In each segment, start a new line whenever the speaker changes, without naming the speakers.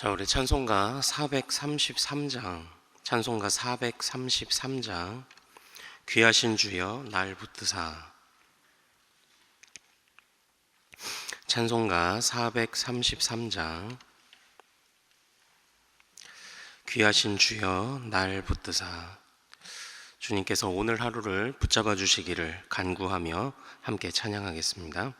자, 우리 찬송가 433장, 귀하신 주여 날 붙드사. 찬송가 433장, 귀하신 주여 날 붙드사. 주님께서 오늘 하루를 붙잡아 주시기를 간구하며 함께 찬양하겠습니다.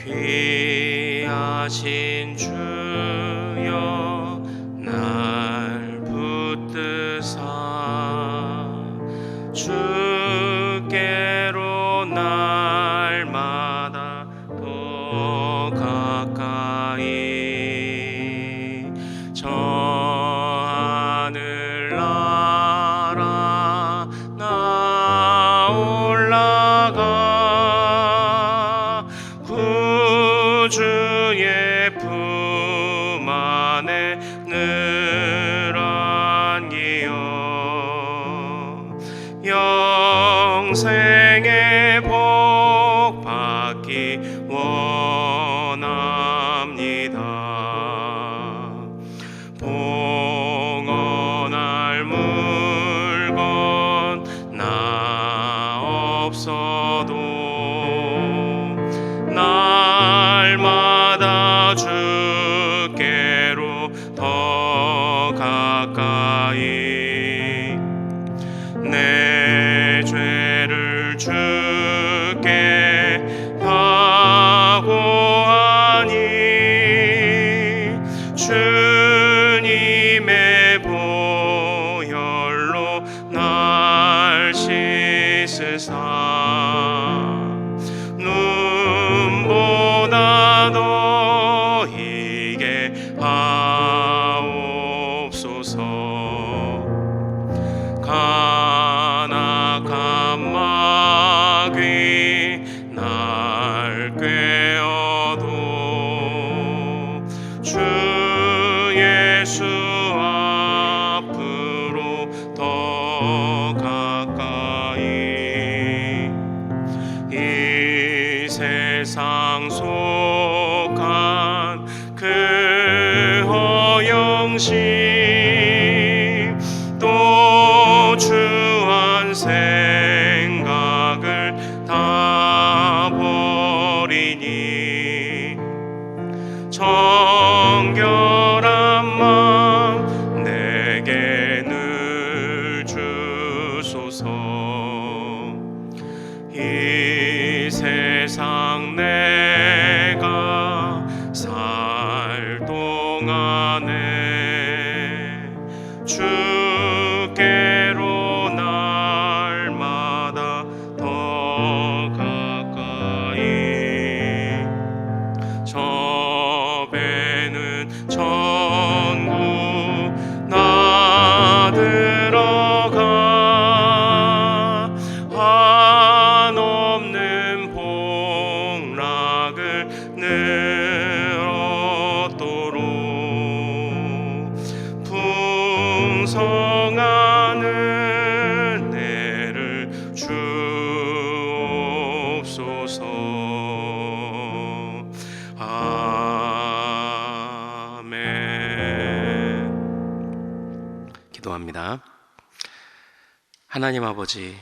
귀하신 주여 날 붙드사 주께로 날마다 더 가까이 저 하늘나라 나 올라가 주의 품 안에 늘 안기어 영생의 복 받기 원합니다. 봉헌할 물건 나 없어도 날마다 주께로 더 가까이 내 죄를 주께 각오하니 주님의 보혈로 날 씻으사 눈보다 더 희게 하옵소서. 간악한 마귀 날 꾀어도 주 예수 앞으로 더 가까이 이 세상 속한 그 허영심 또 주한 생각을 다 버리니 정결한 마음 내게 늘 주소서. 이 세상 내가 살 동안에 주께로 날마다 더 가까이 저 배는 천국 나 들어가 한없는 복락을 늘 얻도록 풍성한 은혜를 주옵소서. 아멘. 기도합니다. 하나님 아버지,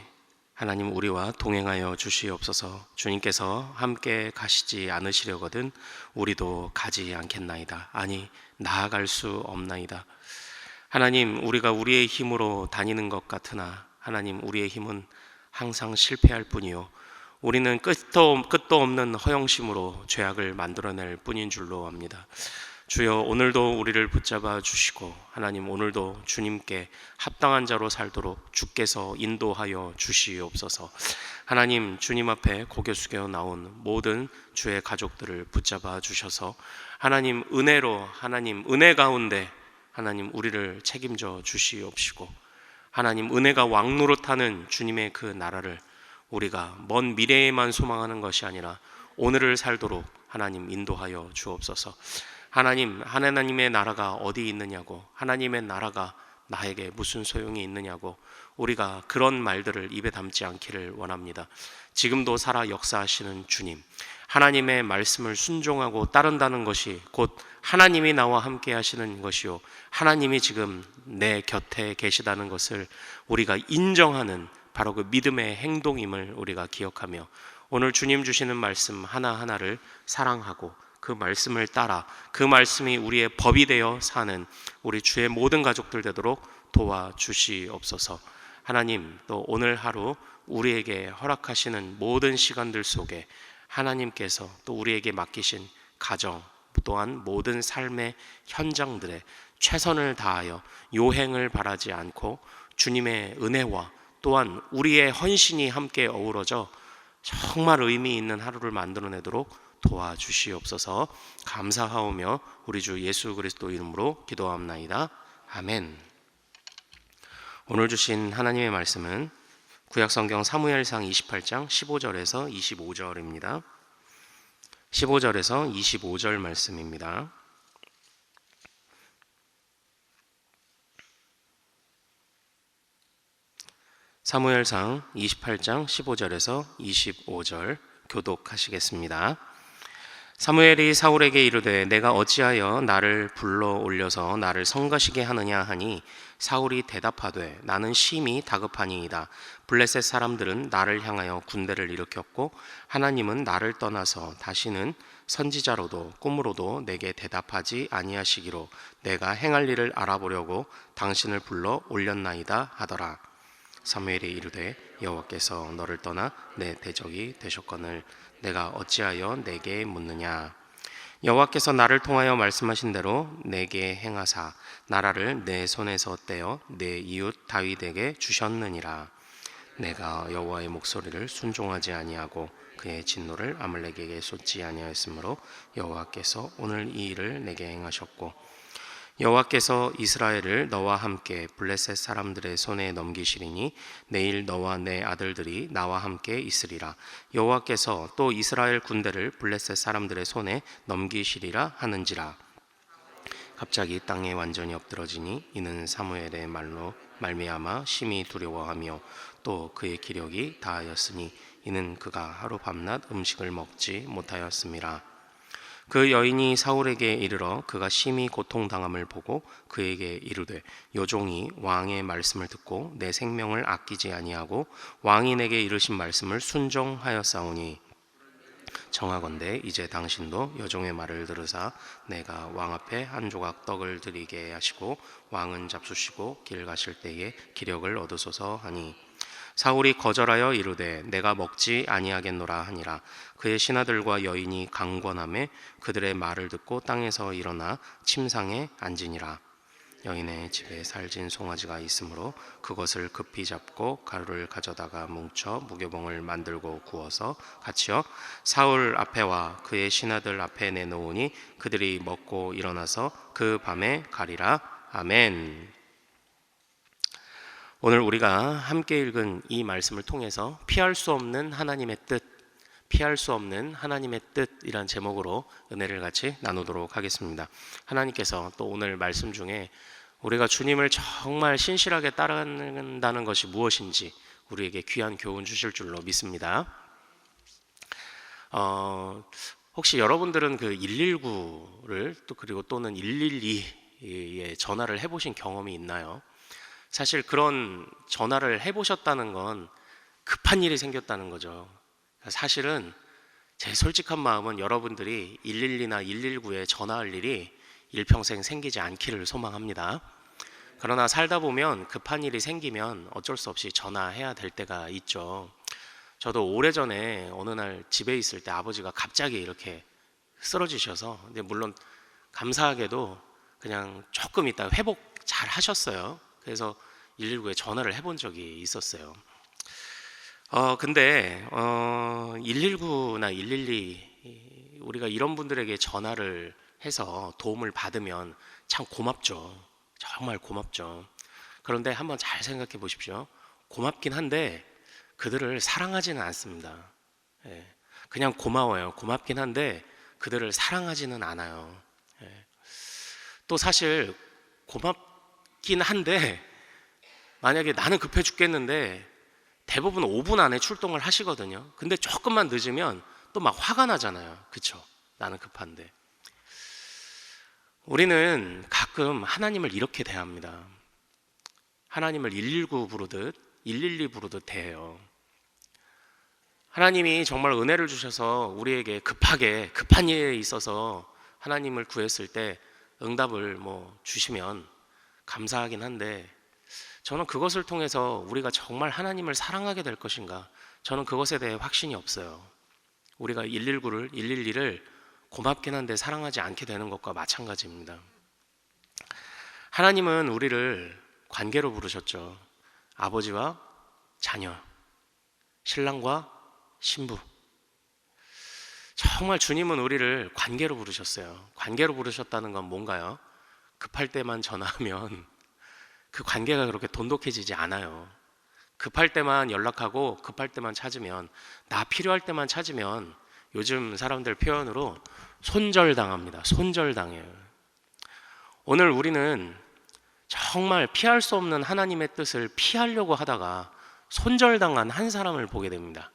하나님 우리와 동행하여 주시옵소서. 주님께서 함께 가시지 않으시려거든 우리도 가지 않겠나이다. 아니 나아갈 수 없나이다. 하나님, 우리가 우리의 힘으로 다니는 것 같으나 하나님 우리의 힘은 항상 실패할 뿐이요 우리는 끝도 없는 허영심으로 죄악을 만들어낼 뿐인 줄로 압니다. 주여, 오늘도 우리를 붙잡아 주시고 하나님 오늘도 주님께 합당한 자로 살도록 주께서 인도하여 주시옵소서. 하나님, 주님 앞에 고개 숙여 나온 모든 주의 가족들을 붙잡아 주셔서 하나님 은혜로, 하나님 은혜 가운데 하나님 우리를 책임져 주시옵시고 하나님 은혜가 왕노릇하는 주님의 그 나라를 우리가 먼 미래에만 소망하는 것이 아니라 오늘을 살도록 하나님 인도하여 주옵소서. 하나님, 하나님의 나라가 어디 있느냐고, 하나님의 나라가 나에게 무슨 소용이 있느냐고 우리가 그런 말들을 입에 담지 않기를 원합니다. 지금도 살아 역사하시는 주님, 하나님의 말씀을 순종하고 따른다는 것이 곧 하나님이 나와 함께 하시는 것이요, 하나님이 지금 내 곁에 계시다는 것을 우리가 인정하는 바로 그 믿음의 행동임을 우리가 기억하며, 오늘 주님 주시는 말씀 하나하나를 사랑하고 그 말씀을 따라 그 말씀이 우리의 법이 되어 사는 우리 주의 모든 가족들 되도록 도와주시옵소서. 하나님, 또 오늘 하루 우리에게 허락하시는 모든 시간들 속에 하나님께서 또 우리에게 맡기신 가정 또한 모든 삶의 현장들에 최선을 다하여 요행을 바라지 않고 주님의 은혜와 또한 우리의 헌신이 함께 어우러져 정말 의미 있는 하루를 만들어내도록 도와주시옵소서. 감사하오며 우리 주 예수 그리스도 이름으로 기도합나이다. 아멘. 오늘 주신 하나님의 말씀은 구약성경 사무엘상 28장 15절에서 25절입니다. 15절에서 25절 말씀입니다. 사무엘상 28장 15절에서 25절 교독하시겠습니다. 사무엘이 사울에게 이르되 내가 어찌하여 나를 불러 올려서 나를 성가시게 하느냐 하니 사울이 대답하되 나는 심히 다급하니이다. 블레셋 사람들은 나를 향하여 군대를 일으켰고 하나님은 나를 떠나서 다시는 선지자로도 꿈으로도 내게 대답하지 아니하시기로 내가 행할 일을 알아보려고 당신을 불러 올렸나이다 하더라. 사무엘이 이르되 여호와께서 너를 떠나 내 대적이 되셨거늘 내가 어찌하여 내게 묻느냐. 여호와께서 나를 통하여 말씀하신 대로 내게 행하사 나라를 내 손에서 떼어 내 이웃 다윗에게 주셨느니라. 내가 여호와의 목소리를 순종하지 아니하고 그의 진노를 아말렉에게 쏟지 아니하였으므로 여호와께서 오늘 이 일을 내게 행하셨고 여호와께서 이스라엘을 너와 함께 블레셋 사람들의 손에 넘기시리니 내일 너와 내 아들들이 나와 함께 있으리라. 여호와께서 또 이스라엘 군대를 블레셋 사람들의 손에 넘기시리라 하는지라. 갑자기 땅에 완전히 엎드러지니 이는 사무엘의 말로 말미암아 심히 두려워하며 또 그의 기력이 다하였으니 이는 그가 하루 밤낮 음식을 먹지 못하였음이라. 그 여인이 사울에게 이르러 그가 심히 고통당함을 보고 그에게 이르되 요종이 왕의 말씀을 듣고 내 생명을 아끼지 아니하고 왕이 내게 이르신 말씀을 순종하였사오니 청하건대 이제 당신도 여종의 말을 들으사 내가 왕 앞에 한 조각 떡을 드리게 하시고 왕은 잡수시고 길 가실 때에 기력을 얻으소서 하니 사울이 거절하여 이르되 내가 먹지 아니하겠노라 하니라. 그의 신하들과 여인이 강권하매 그들의 말을 듣고 땅에서 일어나 침상에 앉으니라. 여인의 집에 살진 송아지가 있으므로 그것을 급히 잡고 가루를 가져다가 뭉쳐 무교봉을 만들고 구워서 같이요 사울 앞에와 그의 신하들 앞에 내놓으니 그들이 먹고 일어나서 그 밤에 가리라. 아멘. 오늘 우리가 함께 읽은 이 말씀을 통해서 피할 수 없는 하나님의 뜻, 피할 수 없는 하나님의 뜻이란 제목으로 은혜를 같이 나누도록 하겠습니다. 하나님께서 또 오늘 말씀 중에 우리가 주님을 정말 신실하게 따른다는 것이 무엇인지 우리에게 귀한 교훈 주실 줄로 믿습니다. 혹시 여러분들은 그 119를 또 그리고 또는 112에 전화를 해보신 경험이 있나요? 사실 그런 전화를 해보셨다는 건 급한 일이 생겼다는 거죠. 사실은 제 솔직한 마음은 여러분들이 112나 119에 전화할 일이 일평생 생기지 않기를 소망합니다. 그러나 살다 보면 급한 일이 생기면 어쩔 수 없이 전화해야 될 때가 있죠. 저도 오래전에 어느 날 집에 있을 때 아버지가 갑자기 이렇게 쓰러지셔서, 근데 물론 감사하게도 그냥 조금 있다가 회복 잘 하셨어요. 그래서 119에 전화를 해본 적이 있었어요. 근데 119나 112 우리가 이런 분들에게 전화를 해서 도움을 받으면 참 고맙죠. 정말 고맙죠. 그런데 한번 잘 생각해 보십시오. 고맙긴 한데 그들을 사랑하지는 않습니다. 그냥 고마워요. 고맙긴 한데 그들을 사랑하지는 않아요. 또 사실 고맙긴 한데 만약에 나는 급해 죽겠는데 대부분 5분 안에 출동을 하시거든요. 근데 조금만 늦으면 또 막 화가 나잖아요. 그쵸? 나는 급한데. 우리는 가끔 하나님을 이렇게 대합니다. 하나님을 119 부르듯 112 부르듯 대해요. 하나님이 정말 은혜를 주셔서 우리에게 급한 일에 있어서 하나님을 구했을 때 응답을 주시면 감사하긴 한데, 저는 그것을 통해서 우리가 정말 하나님을 사랑하게 될 것인가, 저는 그것에 대해 확신이 없어요. 우리가 119를 112를 고맙긴 한데 사랑하지 않게 되는 것과 마찬가지입니다. 하나님은 우리를 관계로 부르셨죠. 아버지와 자녀, 신랑과 신부. 정말 주님은 우리를 관계로 부르셨어요. 관계로 부르셨다는 건 뭔가요? 급할 때만 전화하면 그 관계가 그렇게 돈독해지지 않아요. 급할 때만 연락하고 급할 때만 찾으면, 나 필요할 때만 찾으면 요즘 사람들 표현으로 손절당합니다. 손절당해요. 오늘 우리는 정말 피할 수 없는 하나님의 뜻을 피하려고 하다가 손절당한 한 사람을 보게 됩니다.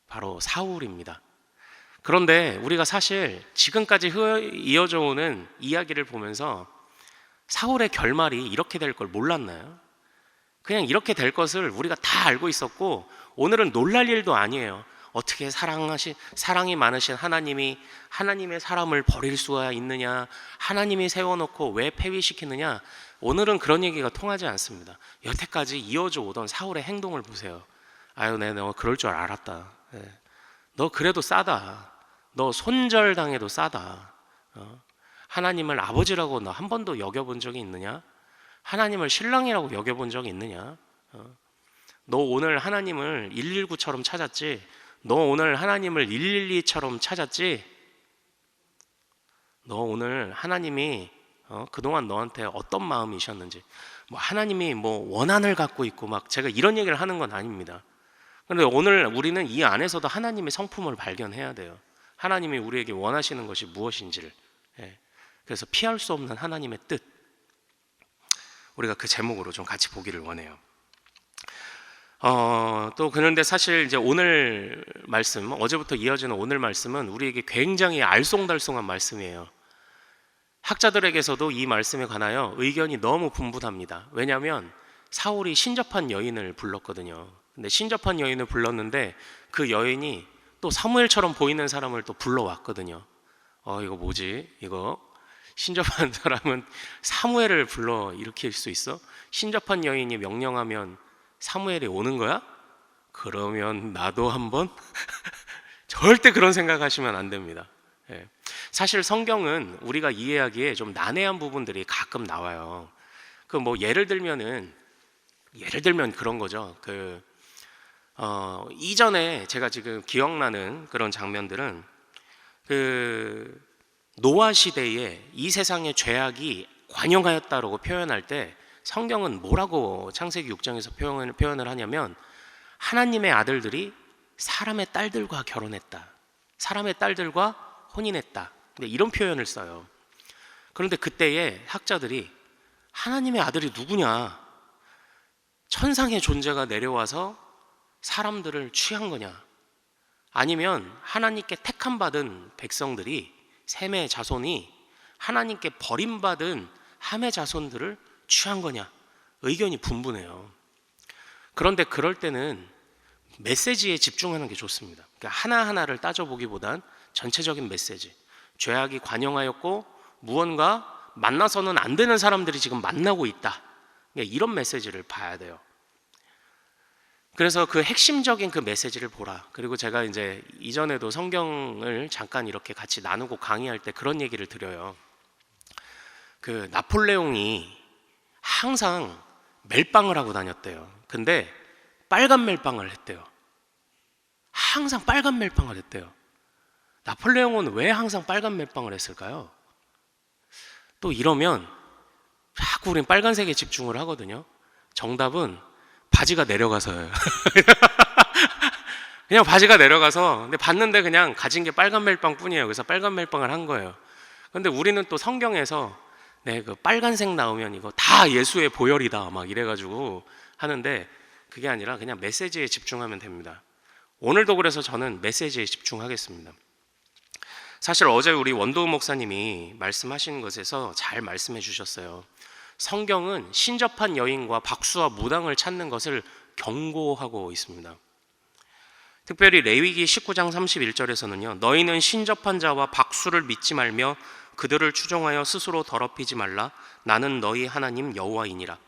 바로 사울입니다. 그런데 우리가 사실 지금까지 이어져 오는 이야기를 보면서 사울의 결말이 이렇게 될 걸 몰랐나요? 그냥 이렇게 될 것을 우리가 다 알고 있었고, 오늘은 놀랄 일도 아니에요. 어떻게 사랑이 많으신 하나님이 하나님의 사람을 버릴 수가 있느냐, 하나님이 세워놓고 왜 폐위시키느냐, 오늘은 그런 얘기가 통하지 않습니다. 여태까지 이어져 오던 사울의 행동을 보세요. 아유, 너 그럴 줄 알았다. 너 그래도 싸다. 너 손절당해도 싸다. 하나님을 아버지라고 너 한 번도 여겨본 적이 있느냐? 하나님을 신랑이라고 여겨본 적이 있느냐? 너 오늘 하나님을 119처럼 찾았지? 너 오늘 하나님을 112처럼 찾았지? 너 오늘 하나님이 그동안 너한테 어떤 마음이셨는지, 하나님이 원한을 갖고 있고 제가 이런 얘기를 하는 건 아닙니다. 그런데 오늘 우리는 이 안에서도 하나님의 성품을 발견해야 돼요. 하나님이 우리에게 원하시는 것이 무엇인지를. 그래서 피할 수 없는 하나님의 뜻, 우리가 그 제목으로 좀 같이 보기를 원해요. 또 그런데 사실 이제 오늘 말씀, 어제부터 이어지는 오늘 말씀은 우리에게 굉장히 알쏭달쏭한 말씀이에요. 학자들에게서도 이 말씀에 관하여 의견이 너무 분분합니다. 왜냐하면 사울이 신접한 여인을 불렀거든요. 근데 신접한 여인을 불렀는데 그 여인이 또 사무엘처럼 보이는 사람을 또 불러왔거든요. 이거 뭐지? 이거 신접한 사람은 사무엘을 불러 일으킬 수 있어? 신접한 여인이 명령하면 사무엘이 오는 거야? 그러면 나도 한번? 절대 그런 생각하시면 안 됩니다. 사실 성경은 우리가 이해하기에 좀 난해한 부분들이 가끔 나와요. 예를 들면 그런 거죠. 이전에 제가 지금 기억나는 그런 장면들은 노아 시대에 이 세상의 죄악이 관영하였다라고 표현할 때 성경은 뭐라고 창세기 6장에서 표현을 하냐면, 하나님의 아들들이 사람의 딸들과 결혼했다, 사람의 딸들과 혼인했다, 이런 표현을 써요. 그런데 그때의 학자들이 하나님의 아들이 누구냐, 천상의 존재가 내려와서 사람들을 취한 거냐, 아니면 하나님께 택함 받은 백성들이, 셈의 자손이 하나님께 버림받은 함의 자손들을 취한 거냐, 의견이 분분해요. 그런데 그럴 때는 메시지에 집중하는 게 좋습니다. 그러니까 하나하나를 따져보기보단 전체적인 메시지, 죄악이 관영하였고 무언가 만나서는 안 되는 사람들이 지금 만나고 있다, 이런 메시지를 봐야 돼요. 그래서 그 핵심적인 그 메시지를 보라. 그리고 제가 이제 이전에도 성경을 잠깐 이렇게 같이 나누고 강의할 때 그런 얘기를 드려요. 나폴레옹이 항상 멜빵을 하고 다녔대요. 근데 빨간 멜빵을 했대요. 항상 빨간 멜빵을 했대요. 나폴레옹은 왜 항상 빨간 멜빵을 했을까요? 또 이러면 자꾸 우린 빨간색에 집중을 하거든요. 정답은 바지가 내려가서요. 그냥 바지가 내려가서, 근데 봤는데 그냥 가진 게 빨간 멜빵 뿐이에요. 그래서 빨간 멜빵을 한 거예요. 근데 우리는 또 성경에서 그 빨간색 나오면 이거 다 예수의 보혈이다 막 이래가지고 하는데 그게 아니라 그냥 메시지에 집중하면 됩니다. 오늘도 그래서 저는 메시지에 집중하겠습니다. 사실 어제 우리 원도우 목사님이 말씀하신 것에서 잘 말씀해 주셨어요. 성경은 신접한 여인과 박수와 무당을 찾는 것을 경고하고 있습니다. 특별히 레위기 19장 31절에서는요, 너희는 신접한 자와 박수를 믿지 말며 그들을 추종하여 스스로 더럽히지 말라. 나는 너희 하나님 여호와이니라.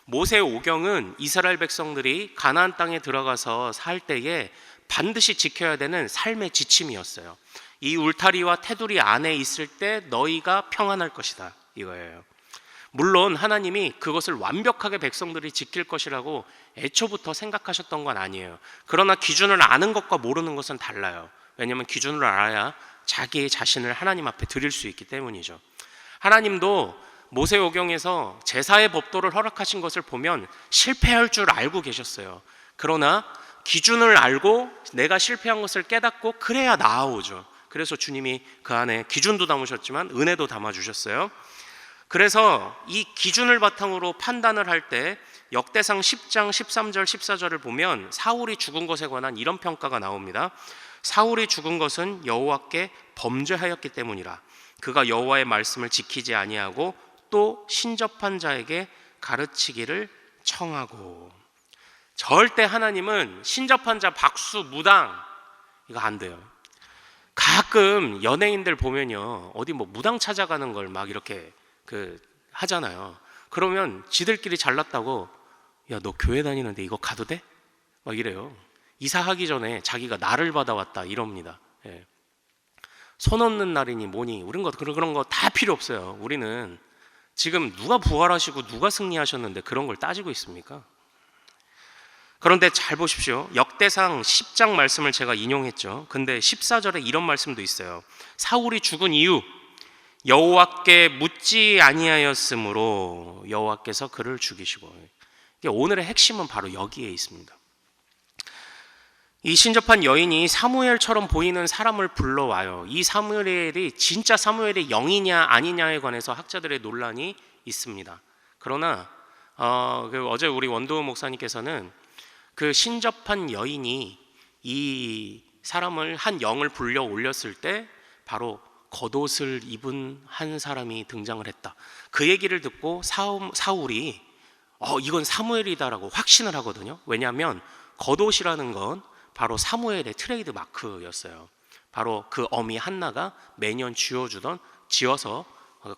모세 오경은 이스라엘 백성들이 가나안 땅에 들어가서 살 때에 반드시 지켜야 되는 삶의 지침이었어요. 이 울타리와 테두리 안에 있을 때 너희가 평안할 것이다, 이거예요. 물론 하나님이 그것을 완벽하게 백성들이 지킬 것이라고 애초부터 생각하셨던 건 아니에요. 그러나 기준을 아는 것과 모르는 것은 달라요. 왜냐하면 기준을 알아야 자기 자신을 하나님 앞에 드릴 수 있기 때문이죠. 하나님도 모세오경에서 제사의 법도를 허락하신 것을 보면 실패할 줄 알고 계셨어요. 그러나 기준을 알고 내가 실패한 것을 깨닫고 그래야 나아오죠. 그래서 주님이 그 안에 기준도 담으셨지만 은혜도 담아주셨어요. 그래서 이 기준을 바탕으로 판단을 할 때 역대상 10장 13절 14절을 보면 사울이 죽은 것에 관한 이런 평가가 나옵니다. 사울이 죽은 것은 여호와께 범죄하였기 때문이라. 그가 여호와의 말씀을 지키지 아니하고 또 신접한 자에게 가르치기를 청하고. 절대 하나님은 신접한 자 박수 무당 이거 안 돼요. 가끔 연예인들 보면요, 어디 뭐 무당 찾아가는 걸 막 이렇게 하잖아요. 그러면 지들끼리 잘났다고, 야, 너 교회 다니는데 이거 가도 돼? 막 이래요. 이사하기 전에 자기가 날을 받아왔다 이럽니다. 예. 손 얻는 날이니 뭐니 우린 그런 거 다 필요 없어요. 우리는 지금 누가 부활하시고 누가 승리하셨는데 그런 걸 따지고 있습니까? 그런데 잘 보십시오. 역대상 10장 말씀을 제가 인용했죠. 근데 14절에 이런 말씀도 있어요. 사울이 죽은 이유, 여호와께 묻지 아니하였으므로 여호와께서 그를 죽이시고. 오늘의 핵심은 바로 여기에 있습니다. 이 신접한 여인이 사무엘처럼 보이는 사람을 불러와요. 이 사무엘이 진짜 사무엘의 영이냐 아니냐에 관해서 학자들의 논란이 있습니다. 그러나 어제 우리 원도우 목사님께서는 그 신접한 여인이 이 사람을 한 영을 불려 올렸을 때 바로 겉옷을 입은 한 사람이 등장을 했다. 그 얘기를 듣고 사울이 이건 사무엘이다라고 확신을 하거든요. 왜냐하면 겉옷이라는 건 바로 사무엘의 트레이드 마크였어요. 바로 그 어미 한나가 매년 지어서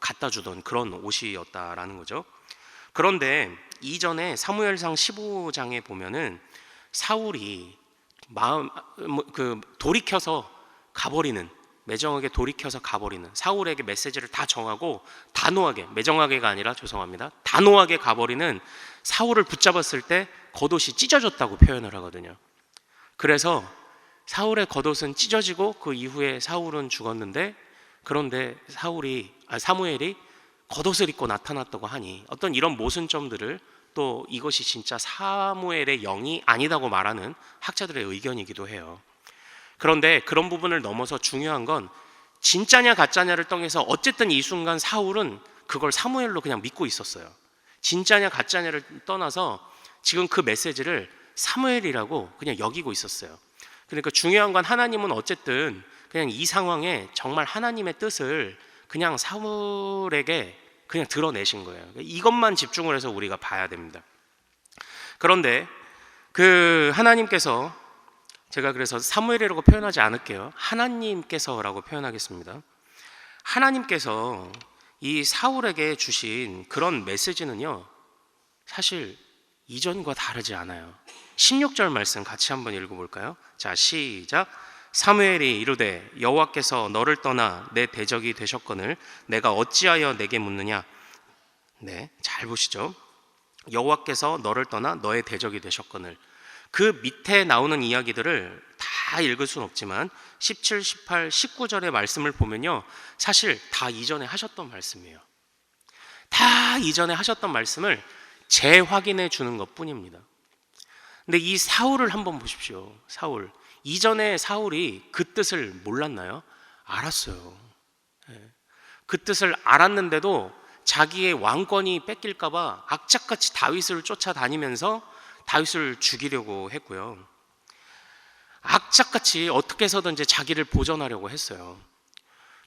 갖다 주던 그런 옷이었다라는 거죠. 그런데 이전에 사무엘상 15장에 보면은 사울이 돌이켜서 가버리는, 매정하게 돌이켜서 가버리는, 사울에게 메시지를 다 정하고 단호하게, 매정하게가 아니라 죄송합니다, 단호하게 가버리는 사울을 붙잡았을 때 겉옷이 찢어졌다고 표현을 하거든요. 그래서 사울의 겉옷은 찢어지고 그 이후에 사울은 죽었는데, 그런데 사무엘이 겉옷을 입고 나타났다고 하니 어떤 이런 모순점들을, 또 이것이 진짜 사무엘의 영이 아니다고 말하는 학자들의 의견이기도 해요. 그런데 그런 부분을 넘어서 중요한 건 진짜냐 가짜냐를 통해서 어쨌든 이 순간 사울은 그걸 사무엘로 그냥 믿고 있었어요. 진짜냐 가짜냐를 떠나서 지금 그 메시지를 사무엘이라고 그냥 여기고 있었어요. 그러니까 중요한 건 하나님은 어쨌든 그냥 이 상황에 정말 하나님의 뜻을 그냥 사울에게 그냥 드러내신 거예요. 이것만 집중을 해서 우리가 봐야 됩니다. 그런데 그 하나님께서, 제가 그래서 사무엘이라고 표현하지 않을게요. 하나님께서라고 표현하겠습니다. 하나님께서 이 사울에게 주신 그런 메시지는요, 사실 이전과 다르지 않아요. 16절 말씀 같이 한번 읽어볼까요? 자, 시작. 사무엘이 이르되 여호와께서 너를 떠나 내 대적이 되셨거늘 내가 어찌하여 내게 묻느냐. 네, 잘 보시죠. 여호와께서 너를 떠나 너의 대적이 되셨거늘. 그 밑에 나오는 이야기들을 다 읽을 수는 없지만 17, 18, 19절의 말씀을 보면요, 사실 다 이전에 하셨던 말씀이에요. 다 이전에 하셨던 말씀을 재확인해 주는 것 뿐입니다. 근데 이 사울을 한번 보십시오. 사울, 이전에 사울이 그 뜻을 몰랐나요? 알았어요. 그 뜻을 알았는데도 자기의 왕권이 뺏길까 봐 악착같이 다윗을 쫓아다니면서 다윗을 죽이려고 했고요. 악착같이 어떻게 해서든지 자기를 보전하려고 했어요.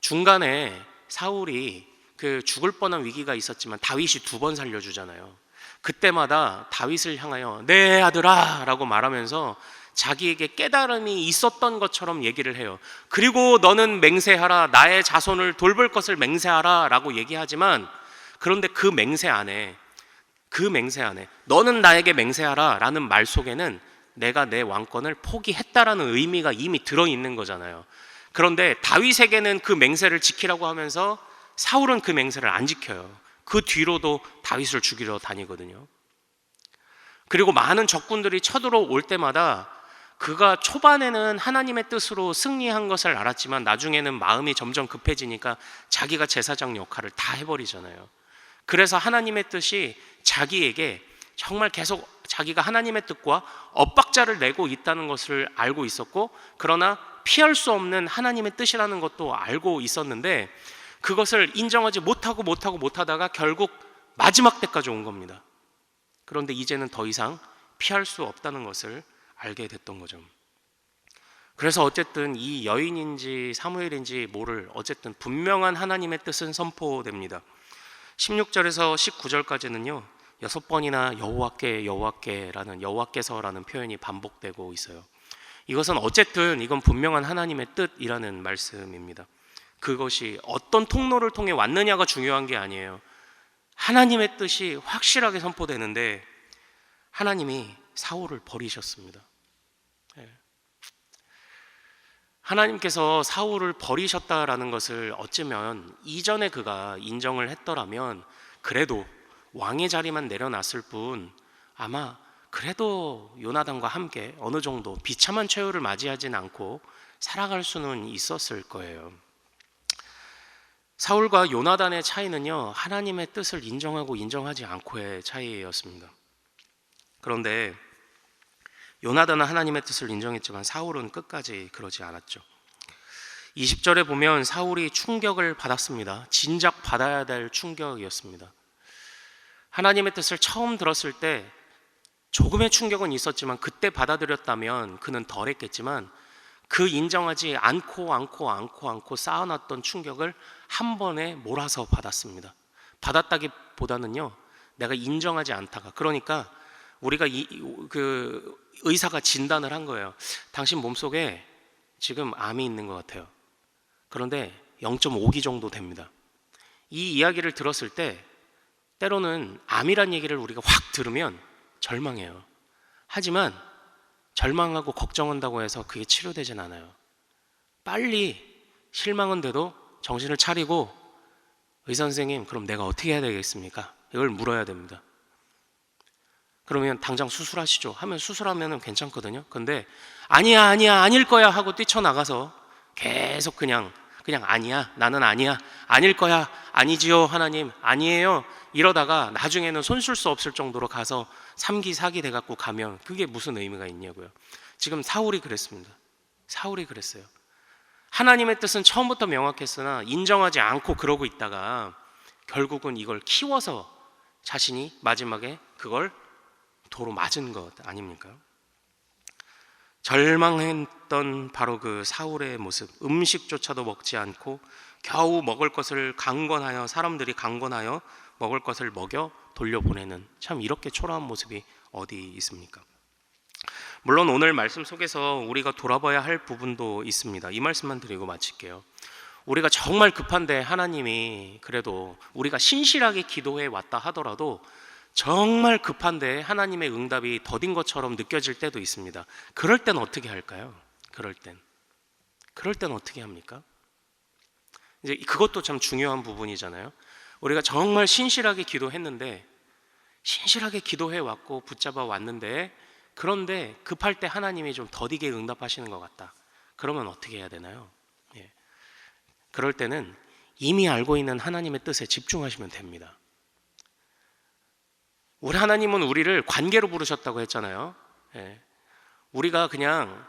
중간에 사울이 그 죽을 뻔한 위기가 있었지만 다윗이 2번 살려주잖아요. 그때마다 다윗을 향하여 내 아들아 라고 말하면서 자기에게 깨달음이 있었던 것처럼 얘기를 해요. 그리고 너는 맹세하라, 나의 자손을 돌볼 것을 맹세하라 라고 얘기하지만, 그런데 그 맹세 안에 너는 나에게 맹세하라 라는 말 속에는 내가 내 왕권을 포기했다라는 의미가 이미 들어있는 거잖아요. 그런데 다윗에게는 그 맹세를 지키라고 하면서 사울은 그 맹세를 안 지켜요. 그 뒤로도 다윗을 죽이러 다니거든요. 그리고 많은 적군들이 쳐들어올 때마다 그가 초반에는 하나님의 뜻으로 승리한 것을 알았지만 나중에는 마음이 점점 급해지니까 자기가 제사장 역할을 다 해버리잖아요. 그래서 하나님의 뜻이 자기에게 정말 계속 자기가 하나님의 뜻과 엇박자를 내고 있다는 것을 알고 있었고, 그러나 피할 수 없는 하나님의 뜻이라는 것도 알고 있었는데 그것을 인정하지 못하다가 결국 마지막 때까지 온 겁니다. 그런데 이제는 더 이상 피할 수 없다는 것을 알게 됐던 거죠. 그래서 어쨌든 이 여인인지 사무엘인지 모를 어쨌든 분명한 하나님의 뜻은 선포됩니다. 16절에서 19절까지는요 6번이나 여호와께라는 여호와께서라는 표현이 반복되고 있어요. 이것은 어쨌든 이건 분명한 하나님의 뜻이라는 말씀입니다. 그것이 어떤 통로를 통해 왔느냐가 중요한 게 아니에요. 하나님의 뜻이 확실하게 선포되는데 하나님이 사울을 버리셨습니다. 하나님께서 사울을 버리셨다라는 것을 어쩌면 이전에 그가 인정을 했더라면 그래도 왕의 자리만 내려놨을 뿐 아마 그래도 요나단과 함께 어느 정도 비참한 최후를 맞이하진 않고 살아갈 수는 있었을 거예요. 사울과 요나단의 차이는요 하나님의 뜻을 인정하고 인정하지 않고의 차이였습니다. 그런데 요나단은 하나님의 뜻을 인정했지만 사울은 끝까지 그러지 않았죠. 20절에 보면 사울이 충격을 받았습니다. 진작 받아야 될 충격이었습니다. 하나님의 뜻을 처음 들었을 때 조금의 충격은 있었지만 그때 받아들였다면 그는 덜했겠지만 그 인정하지 않고 쌓아놨던 충격을 한 번에 몰아서 받았습니다. 받았다기보다는요 내가 인정하지 않다가, 그러니까 우리가 그 의사가 진단을 한 거예요. 당신 몸속에 지금 암이 있는 것 같아요. 그런데 0.5기 정도 됩니다. 이 이야기를 들었을 때 때로는 암이란 얘기를 우리가 확 들으면 절망해요. 하지만 절망하고 걱정한다고 해서 그게 치료되진 않아요. 빨리 실망은 돼도 정신을 차리고 의사 선생님 그럼 내가 어떻게 해야 되겠습니까? 이걸 물어야 됩니다. 그러면 당장 수술하시죠 하면 수술하면 괜찮거든요. 근데 아니야 아닐 거야 하고 뛰쳐나가서 계속 그냥 아니야 나는 아니야 아닐 거야 아니지요 하나님 아니에요 이러다가 나중에는 손 쓸 수 없을 정도로 가서 3기 4기 돼갖고 가면 그게 무슨 의미가 있냐고요. 지금 사울이 그랬습니다. 사울이 그랬어요. 하나님의 뜻은 처음부터 명확했으나 인정하지 않고 그러고 있다가 결국은 이걸 키워서 자신이 마지막에 그걸 도로 맞은 것 아닙니까? 절망했던 바로 그 사울의 모습, 음식조차도 먹지 않고 겨우 먹을 것을 강권하여 사람들이 강권하여 먹을 것을 먹여 돌려보내는, 참 이렇게 초라한 모습이 어디 있습니까? 물론 오늘 말씀 속에서 우리가 돌아봐야 할 부분도 있습니다. 이 말씀만 드리고 마칠게요. 우리가 정말 급한데 하나님이 그래도 우리가 신실하게 기도해 왔다 하더라도 정말 급한데 하나님의 응답이 더딘 것처럼 느껴질 때도 있습니다. 그럴 땐 어떻게 할까요? 그럴 땐 어떻게 합니까? 이제 그것도 참 중요한 부분이잖아요. 우리가 정말 신실하게 기도했는데, 신실하게 기도해 왔고 붙잡아 왔는데, 그런데 급할 때 하나님이 좀 더디게 응답하시는 것 같다. 그러면 어떻게 해야 되나요? 그럴 때는 이미 알고 있는 하나님의 뜻에 집중하시면 됩니다. 우리 하나님은 우리를 관계로 부르셨다고 했잖아요. 우리가 그냥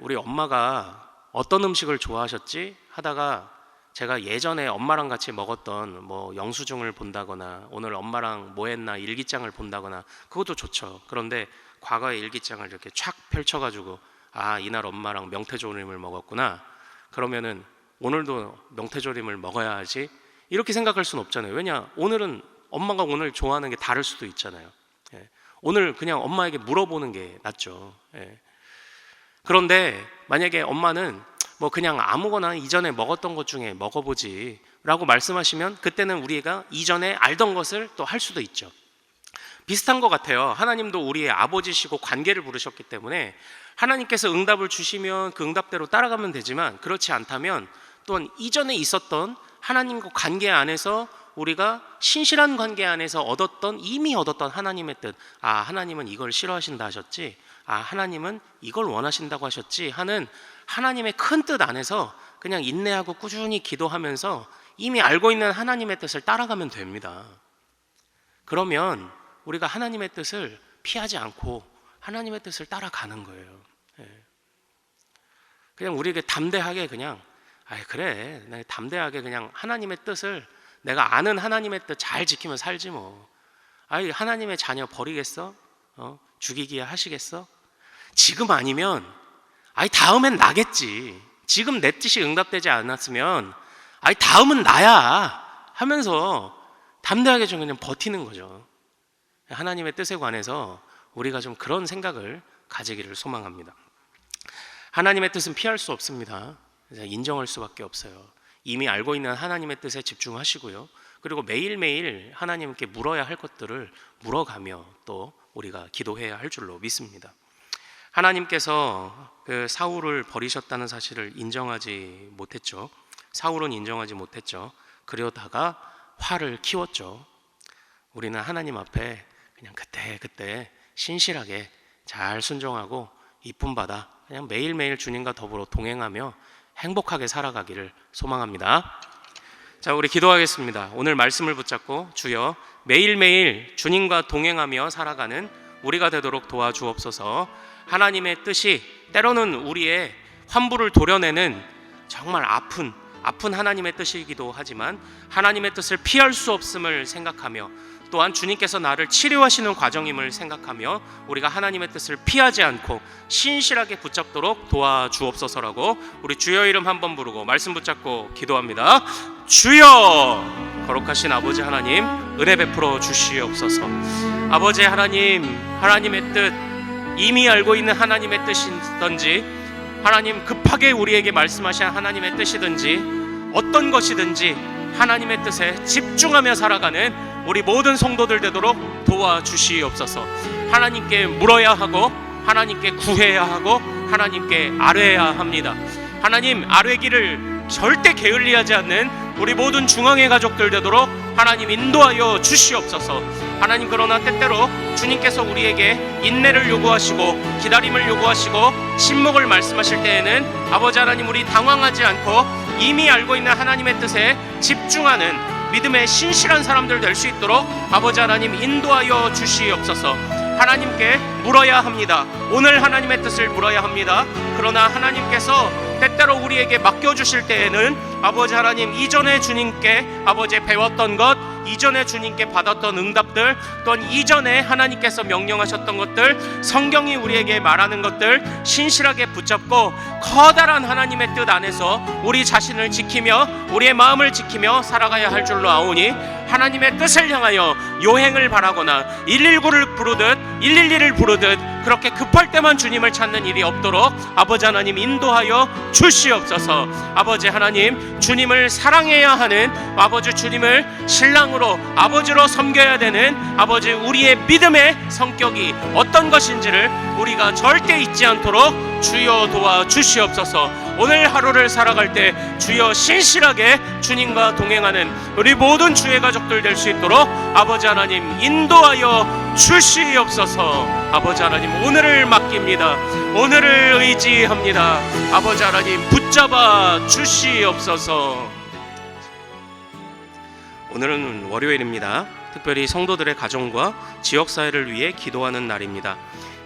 우리 엄마가 어떤 음식을 좋아하셨지 하다가 제가 예전에 엄마랑 같이 먹었던 뭐 영수증을 본다거나 오늘 엄마랑 뭐 했나 일기장을 본다거나 그것도 좋죠. 그런데 과거의 일기장을 이렇게 촥 펼쳐가지고 이날 엄마랑 명태조림을 먹었구나, 그러면은 오늘도 명태조림을 먹어야 하지, 이렇게 생각할 수는 없잖아요. 왜냐, 오늘은 엄마가 오늘 좋아하는 게 다를 수도 있잖아요. 오늘 그냥 엄마에게 물어보는 게 낫죠. 그런데 만약에 엄마는 뭐 그냥 아무거나 이전에 먹었던 것 중에 먹어보지 라고 말씀하시면 그때는 우리가 이전에 알던 것을 또 할 수도 있죠. 비슷한 것 같아요. 하나님도 우리의 아버지시고 관계를 부르셨기 때문에 하나님께서 응답을 주시면 그 응답대로 따라가면 되지만, 그렇지 않다면 또한 이전에 있었던 하나님과 관계 안에서 우리가 신실한 관계 안에서 이미 얻었던 하나님의 뜻, 하나님은 이걸 싫어하신다 하셨지, 하나님은 이걸 원하신다고 하셨지 하는 하나님의 큰 뜻 안에서 그냥 인내하고 꾸준히 기도하면서 이미 알고 있는 하나님의 뜻을 따라가면 됩니다. 그러면 우리가 하나님의 뜻을 피하지 않고 하나님의 뜻을 따라가는 거예요. 그냥 우리에게 담대하게 그냥 그래, 내가 담대하게 그냥 하나님의 뜻을, 내가 아는 하나님의 뜻 잘 지키면 살지 뭐. 하나님의 자녀 버리겠어? 죽이기야 하시겠어? 지금 아니면 다음엔 나겠지. 지금 내 뜻이 응답되지 않았으면 다음은 나야 하면서 담대하게 좀 그냥 버티는 거죠. 하나님의 뜻에 관해서 우리가 좀 그런 생각을 가지기를 소망합니다. 하나님의 뜻은 피할 수 없습니다. 인정할 수밖에 없어요. 이미 알고 있는 하나님의 뜻에 집중하시고요. 그리고 매일매일 하나님께 물어야 할 것들을 물어가며 또 우리가 기도해야 할 줄로 믿습니다. 하나님께서 그 사울을 버리셨다는 사실을 인정하지 못했죠. 사울은 인정하지 못했죠. 그러다가 화를 키웠죠. 우리는 하나님 앞에 그냥 그때 신실하게 잘 순종하고 이쁨 받아 그냥 매일매일 주님과 더불어 동행하며 행복하게 살아가기를 소망합니다. 자, 우리 기도하겠습니다. 오늘 말씀을 붙잡고 주여, 매일매일 주님과 동행하며 살아가는 우리가 되도록 도와주옵소서. 하나님의 뜻이 때로는 우리의 환부를 도려내는 정말 아픈 하나님의 뜻이기도 하지만 하나님의 뜻을 피할 수 없음을 생각하며, 또한 주님께서 나를 치료하시는 과정임을 생각하며 우리가 하나님의 뜻을 피하지 않고 신실하게 붙잡도록 도와주옵소서라고 우리 주여 이름 한번 부르고 말씀 붙잡고 기도합니다. 주여! 거룩하신 아버지 하나님, 은혜 베풀어 주시옵소서. 아버지 하나님, 하나님의 뜻, 이미 알고 있는 하나님의 뜻이든지 하나님 급하게 우리에게 말씀하신 하나님의 뜻이든지 어떤 것이든지 하나님의 뜻에 집중하며 살아가는 우리 모든 성도들 되도록 도와주시옵소서. 하나님께 물어야 하고 하나님께 구해야 하고 하나님께 아뢰야 합니다. 하나님, 아뢰기를 절대 게을리하지 않는 우리 모든 중앙의 가족들 되도록 하나님 인도하여 주시옵소서. 하나님, 그러나 때때로 주님께서 우리에게 인내를 요구하시고 기다림을 요구하시고 침묵을 말씀하실 때에는 아버지 하나님, 우리 당황하지 않고 이미 알고 있는 하나님의 뜻에 집중하는 믿음의 신실한 사람들 될 수 있도록 아버지 하나님 인도하여 주시옵소서. 하나님께 물어야 합니다. 오늘 하나님의 뜻을 물어야 합니다. 그러나 하나님께서 때때로 우리에게 맡겨주실 때에는 아버지 하나님, 이전에 주님께 아버지 배웠던 것, 이전에 주님께 받았던 응답들, 또한 이전에 하나님께서 명령하셨던 것들, 성경이 우리에게 말하는 것들 신실하게 붙잡고 커다란 하나님의 뜻 안에서 우리 자신을 지키며 우리의 마음을 지키며 살아가야 할 줄로 아오니, 하나님의 뜻을 향하여 요행을 바라거나 119를 부르듯 112를 부르듯 그렇게 급할 때만 주님을 찾는 일이 없도록 아버지 하나님 인도하여 주시옵소서. 아버지 하나님, 주님을 사랑해야 하는 아버지, 주님을 신랑으로 아버지로 섬겨야 되는 아버지, 우리의 믿음의 성격이 어떤 것인지를 우리가 절대 잊지 않도록 주여 도와주시옵소서. 오늘 하루를 살아갈 때 주여 신실하게 주님과 동행하는 우리 모든 주의 가족들 될 수 있도록 아버지 하나님 인도하여 주시옵소서. 아버지 하나님, 오늘을 맡깁니다. 오늘을 의지합니다. 아버지 하나님 붙잡아 주시옵소서. 오늘은 월요일입니다. 특별히 성도들의 가정과 지역사회를 위해 기도하는 날입니다.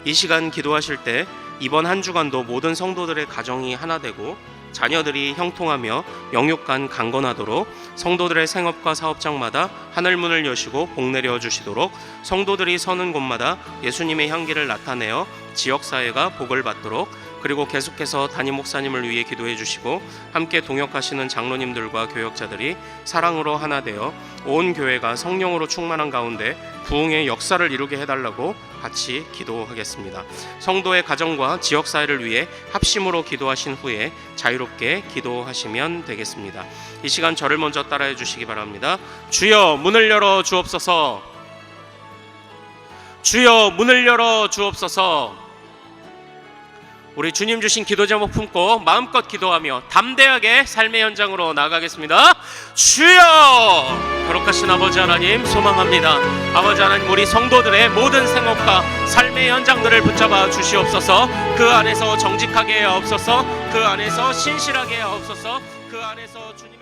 이 시간 기도하실 때 이번 한 주간도 모든 성도들의 가정이 하나 되고 자녀들이 형통하며 영육간 강건하도록 성도들의 생업과 사업장마다 하늘문을 여시고 복 내려 주시도록 성도들이 서는 곳마다 예수님의 향기를 나타내어 지역사회가 복을 받도록 그리고 계속해서 담임 목사님을 위해 기도해 주시고 함께 동역하시는 장로님들과 교역자들이 사랑으로 하나 되어 온 교회가 성령으로 충만한 가운데 부흥의 역사를 이루게 해달라고 같이 기도하겠습니다. 성도의 가정과 지역사회를 위해 합심으로 기도하신 후에 자유롭게 기도하시면 되겠습니다. 이 시간 저를 먼저 따라해 주시기 바랍니다. 주여 문을 열어 주옵소서. 주여 문을 열어 주옵소서. 우리 주님 주신 기도 제목 품고 마음껏 기도하며 담대하게 삶의 현장으로 나아가겠습니다. 주여! 거룩하신 아버지 하나님 소망합니다. 아버지 하나님, 우리 성도들의 모든 생업과 삶의 현장들을 붙잡아 주시옵소서. 그 안에서 정직하게 하옵소서. 그 안에서 신실하게 하옵소서. 그 안에서 주님